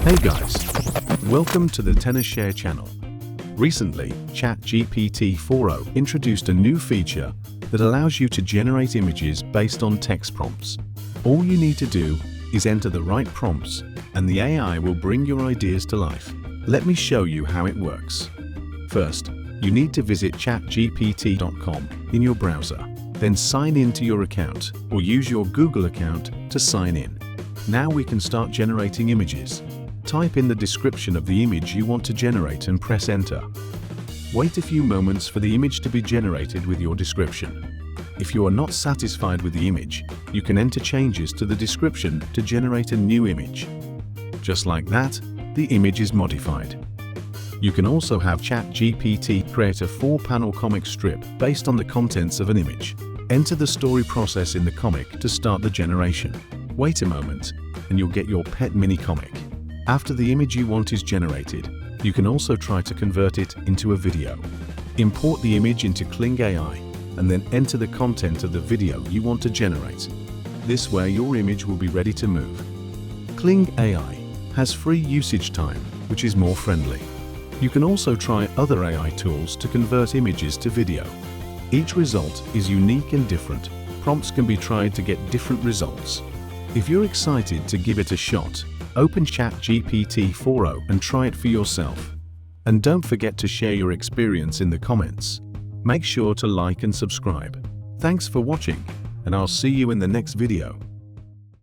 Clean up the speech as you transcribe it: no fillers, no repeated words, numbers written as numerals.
Hey guys, welcome to the Tenorshare channel. Recently, ChatGPT 4.0 introduced a new feature that allows you to generate images based on text prompts. All you need to do is enter the right prompts and the AI will bring your ideas to life. Let me show you how it works. First, you need to visit chatgpt.com in your browser. Then sign in to your account or use your Google account to sign in. Now we can start generating images. Type in the description of the image you want to generate and press enter. Wait a few moments for the image to be generated with your description. If you are not satisfied with the image, you can enter changes to the description to generate a new image. Just like that, the image is modified. You can also have ChatGPT create a 4-panel comic strip based on the contents of an image. Enter the story process in the comic to start the generation. Wait a moment, and you'll get your pet mini comic. After the image you want is generated, you can also try to convert it into a video. Import the image into Kling AI, and then enter the content of the video you want to generate. This way your image will be ready to move. Kling AI has free usage time, which is more friendly. You can also try other AI tools to convert images to video. Each result is unique and different. Prompts can be tried to get different results. If you're excited to give it a shot, open ChatGPT 4.0 and try it for yourself. And don't forget to share your experience in the comments. Make sure to like and subscribe. Thanks for watching, and I'll see you in the next video.